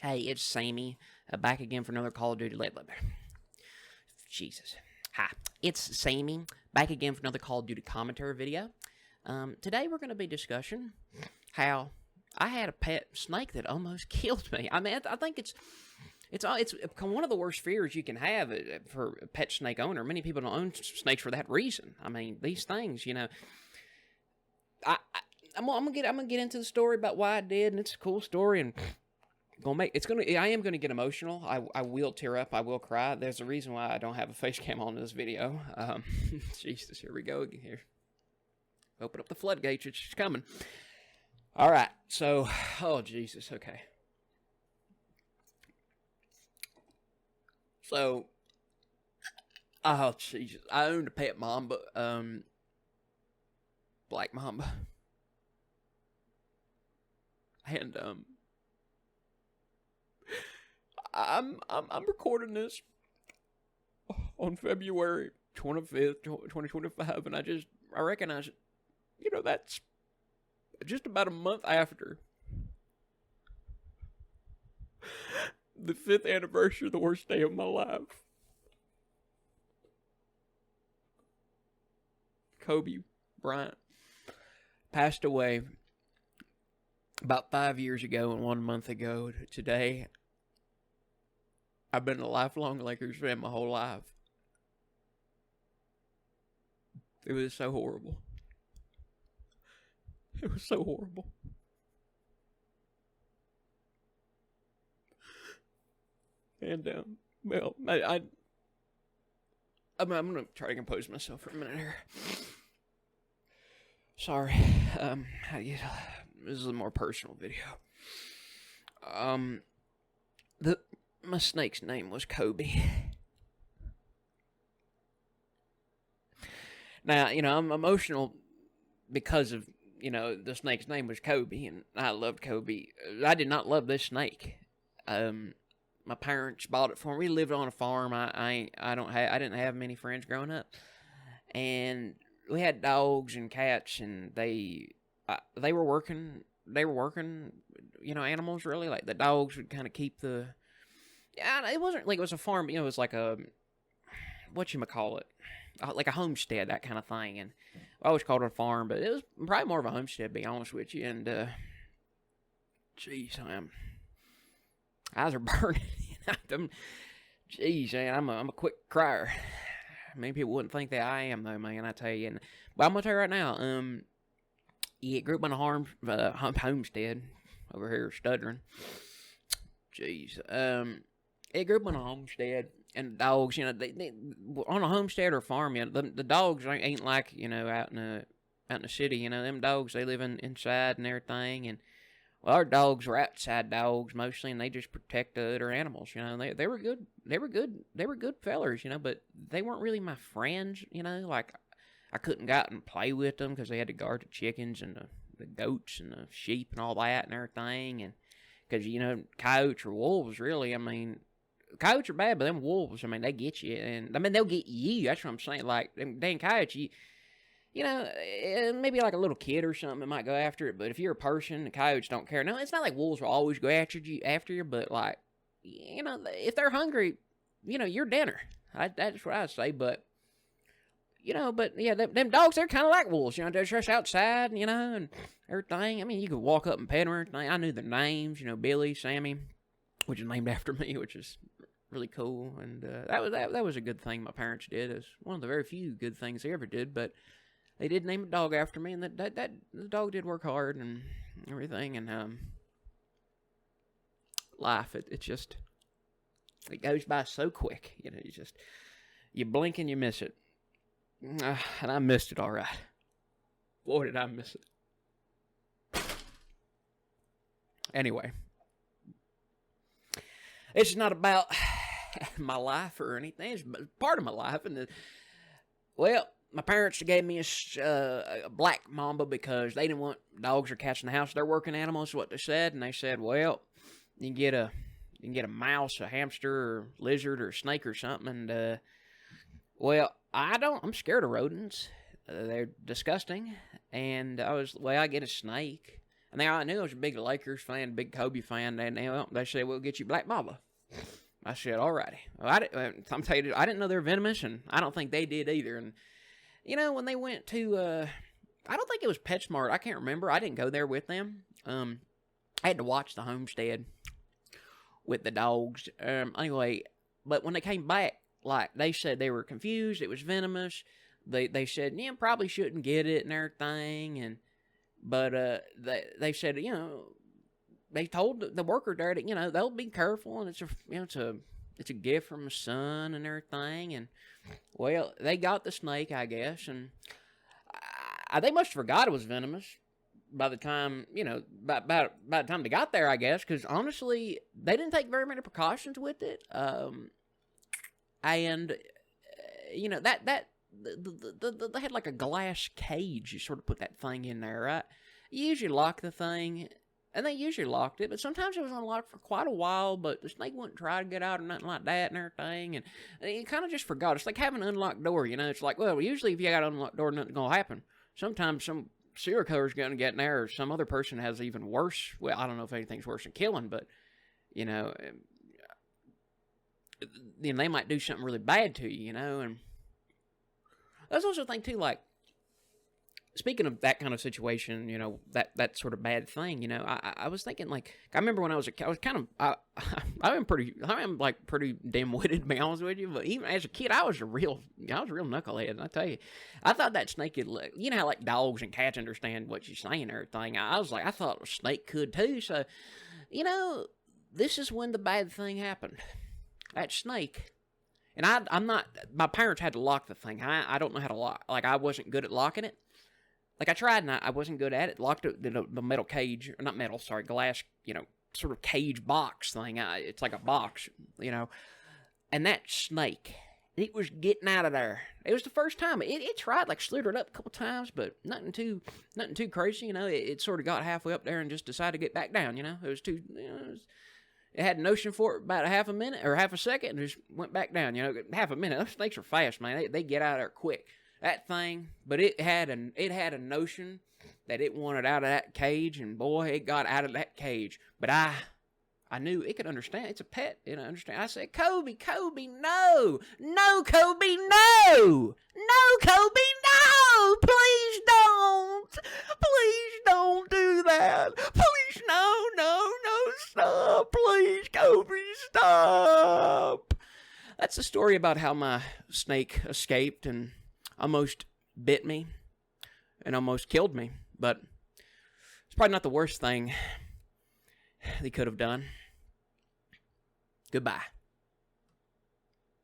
Hey, it's Sammy, back again for another Call of Duty. Jesus. Hi, it's Sammy, back again for another Call of Duty commentary video. Today we're going to be discussing how I had a pet snake that almost killed me. I mean, I think it's one of the worst fears you can have for a pet snake owner. Many people don't own snakes for that reason. I mean, these things, I, I I'm gonna get into the story about why I did, and it's a cool story, and I am gonna get emotional. I will tear up. I will cry. There's a reason why I don't have a face cam on this video. Jesus, here we go again. Here, open up the floodgates. It's coming. All right. So, oh Jesus. Okay. So, oh Jesus, I owned a pet mamba, black mamba, and I'm recording this on February 25th, 2025, and I recognize it. That's just about a month after the 5th anniversary of the worst day of my life. Kobe Bryant passed away about 5 years ago, and 1 month ago today, I've been a lifelong Lakers fan my whole life. It was so horrible. It was so horrible. And well, I'm gonna try to compose myself for a minute here. Sorry. This is a more personal video. My snake's name was Kobe. Now, I'm emotional because of, the snake's name was Kobe, and I loved Kobe. I did not love this snake. My parents bought it for me. We lived on a farm. I didn't have many friends growing up, and we had dogs and cats, and they were working. They were working, animals really. Like the dogs would kind of keep the. Yeah, it wasn't like it was a farm. It was like a whatchamacallit, like a homestead, that kind of thing. And I always called it a farm, but it was probably more of a homestead, to be honest with you. And jeez, eyes are burning. Jeez, man, I'm a quick crier. Many people wouldn't think that I am, though, man. I tell you. But I'm gonna tell you right now. Yeah, grew up in a homestead over here, stuttering. Jeez. It grew up in a homestead, and dogs, they on a homestead or farm, the dogs ain't like, out in the city, them dogs, they live inside and everything, and well, our dogs were outside dogs mostly, and they just protect the other animals, they were good, they were good fellers, but they weren't really my friends, like, I couldn't go out and play with them, because they had to guard the chickens, and the goats, and the sheep, and all that, and everything, and, because, coyotes or wolves, really, I mean, coyotes are bad, but them wolves, I mean, they get you, and, I mean, they'll get you, that's what I'm saying, like, them dang coyotes, maybe like a little kid or something that might go after it, but if you're a person, the coyotes don't care. No, it's not like wolves will always go after you, but, like, if they're hungry, you're dinner. That's what I say, but, but, yeah, them dogs, they're kind of like wolves, they're just outside, and everything. I mean, you could walk up and pet them or everything. I knew their names, Billy, Sammy, which is named after me, which is really cool, and that was a good thing my parents did. It's one of the very few good things they ever did, but they did name a dog after me, and that the dog did work hard and everything, and life, it just, it goes by so quick, you blink and you miss it, and I missed it all right. Boy, did I miss it. Anyway, it's not about my life or anything. It's part of my life, and well, my parents gave me a black mamba because they didn't want dogs or cats in the house. They're working animals, is what they said, and they said, well, you can get a mouse, a hamster, or lizard, or a snake or something, and well, I'm scared of rodents. They're disgusting, and I get a snake. And I knew I was a big Lakers fan, big Kobe fan, and they said, we'll get you Black Mamba. I said, alrighty. Well, I'm telling you, I didn't know they were venomous, and I don't think they did either. And, when they went to, I don't think it was PetSmart. I can't remember. I didn't go there with them. I had to watch the homestead with the dogs. Anyway, but when they came back, like, they said they were confused. It was venomous. They said, probably shouldn't get it and everything. But they said, they told the worker there that, they'll be careful, and it's a gift from the sun and everything. And, well, they got the snake, I guess, and they must have forgot it was venomous by the time, by the time they got there, I guess, because honestly, they didn't take very many precautions with it. And they had like a glass cage. You sort of put that thing in there, right? You usually lock the thing, and they usually locked it, but sometimes it was unlocked for quite a while, but the snake wouldn't try to get out or nothing like that and everything, and you kind of just forgot. It's like having an unlocked door, It's like, well, usually if you got an unlocked door, nothing's going to happen. Sometimes some serial killer's going to get in there, or some other person has even worse. Well, I don't know if anything's worse than killing, but, they might do something really bad to you, and that's also a thing, too, like, speaking of that kind of situation, that sort of bad thing, I was thinking, like, I remember when I was pretty dim-witted, to be honest with you, but even as a kid, I was a real knucklehead, and I tell you, I thought that snake could, how, like, dogs and cats understand what you're saying and everything, I thought a snake could, too, so, this is when the bad thing happened. That snake. And I'm not, my parents had to lock the thing. I don't know how to lock. Like, I wasn't good at locking it. Like, I tried and I wasn't good at it. Locked it, the metal cage, or not metal, sorry, glass, sort of cage box thing. It's like a box, And that snake, it was getting out of there. It was the first time. It tried, like, slithered up a couple times, but nothing too crazy, It sort of got halfway up there and just decided to get back down, It was too, it had notion for it about a half a minute or half a second and just went back down, half a minute. Those snakes are fast, man. They get out of there quick. That thing, but it had a notion that it wanted out of that cage, and boy, it got out of that cage. But I knew it could understand. It's a pet. It understand. I said, Kobe, no, Kobe, no, Kobe, no, please don't do that. Please, no, stop, please, Kobe, stop. That's a story about how my snake escaped and almost bit me and almost killed me, but it's probably not the worst thing they could have done. Goodbye.